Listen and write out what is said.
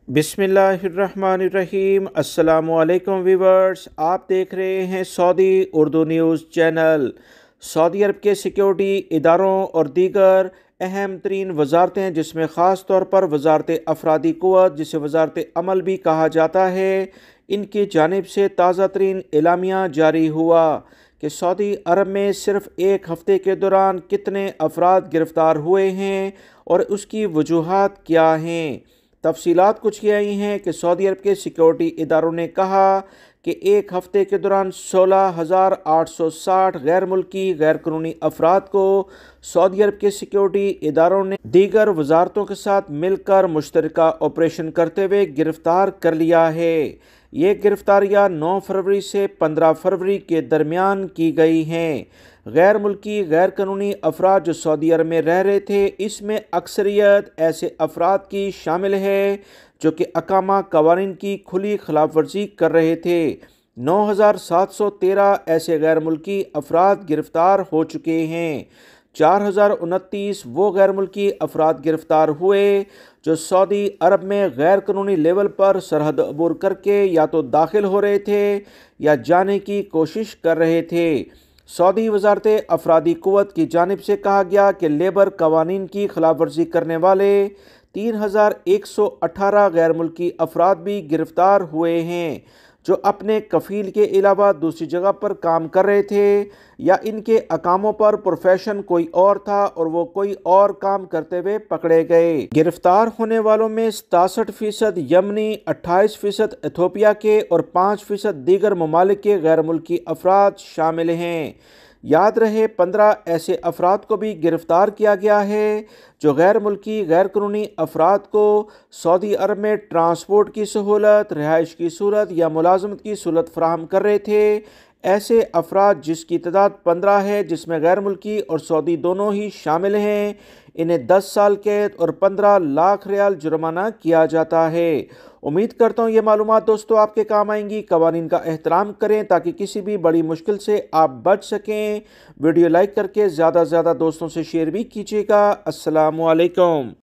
बिस्मिल्लाहिर्रहमानिर्रहीम। अस्सलामुअलैकुम वीवर्स, आप देख रहे हैं सऊदी उर्दू न्यूज़ चैनल। सऊदी अरब के सिक्योरिटी इदारों और दीगर अहम तरीन वजारतें, जिसमें ख़ास तौर पर वजारत अफरादी क़ुव्वत, जिसे वजारत अमल भी कहा जाता है, इनकी जानिब से ताज़ा तरीन एलामिया जारी हुआ कि सऊदी अरब में सिर्फ़ एक हफ़्ते के दौरान कितने अफराद गिरफ़्तार हुए हैं और उसकी वजूहात क्या हैं। तफसीलात कुछ ये आई हैं कि सऊदी अरब के सिक्योरिटी इदारों ने कहा कि एक हफ़्ते के दौरान 16,860 गैर मुल्की गैर कानूनी अफराद को सऊदी अरब के सिक्योरिटी इदारों ने दीगर वजारतों के साथ मिलकर मुश्तरका ऑपरेशन करते हुए गिरफ़्तार कर लिया है। ये गिरफ्तारियां 9 फरवरी से 15 फरवरी के दरमियान की गई हैं। गैर मुल्की गैर कानूनी अफराद जो सऊदी अरब में रह रहे थे, इसमें अक्सरियत ऐसे अफराद की शामिल है जो कि अकामा कवानीन की खुली खिलाफ वर्जी कर रहे थे। 9,713 ऐसे गैर मुल्की अफराद गिरफ्तार हो चुके हैं। 4,029 वो गैर मुल्की अफराद गिरफ्तार हुए जो सऊदी अरब में गैर कानूनी लेवल पर सरहद अबूर करके या तो दाखिल हो रहे थे या जाने की कोशिश कर रहे थे। सऊदी वजारत अफरादी क़ुव्वत की जानिब से कहा गया कि लेबर कवानीन की खिलाफ वर्जी करने वाले 3,118 गैर मुल्की अफराद भी गिरफ्तार हुए हैं जो अपने कफील के अलावा दूसरी जगह पर काम कर रहे थे या इनके अकामों पर प्रोफेशन कोई और था और वो कोई और काम करते हुए पकड़े गए। गिरफ्तार होने वालों में 67% यमनी, 28% इथोपिया के और 5% दीगर ममालिक के गैर मुल्की अफराद शामिल हैं। याद रहे, 15 ऐसे अफराद को भी गिरफ्तार किया गया है जो गैर मुल्की गैर कानूनी अफराद को सऊदी अरब में ट्रांसपोर्ट की सहूलत, रिहाइश की सूरत या मुलाजमत की सहूलत फराहम कर रहे थे। ऐसे अफराद जिसकी तादाद 15 है, जिसमें गैर मुल्की और सऊदी दोनों ही शामिल हैं, इन्हें 10 साल कैद और 15 लाख रियाल जुर्माना किया जाता है। उम्मीद करता हूँ ये मालूमात दोस्तों आपके काम आएंगी। कवानीन का एहतराम करें ताकि किसी भी बड़ी मुश्किल से आप बच सकें। वीडियो लाइक करके ज़्यादा से ज़्यादा दोस्तों से शेयर भी कीजिएगा। अस्सलामु अलैकुम।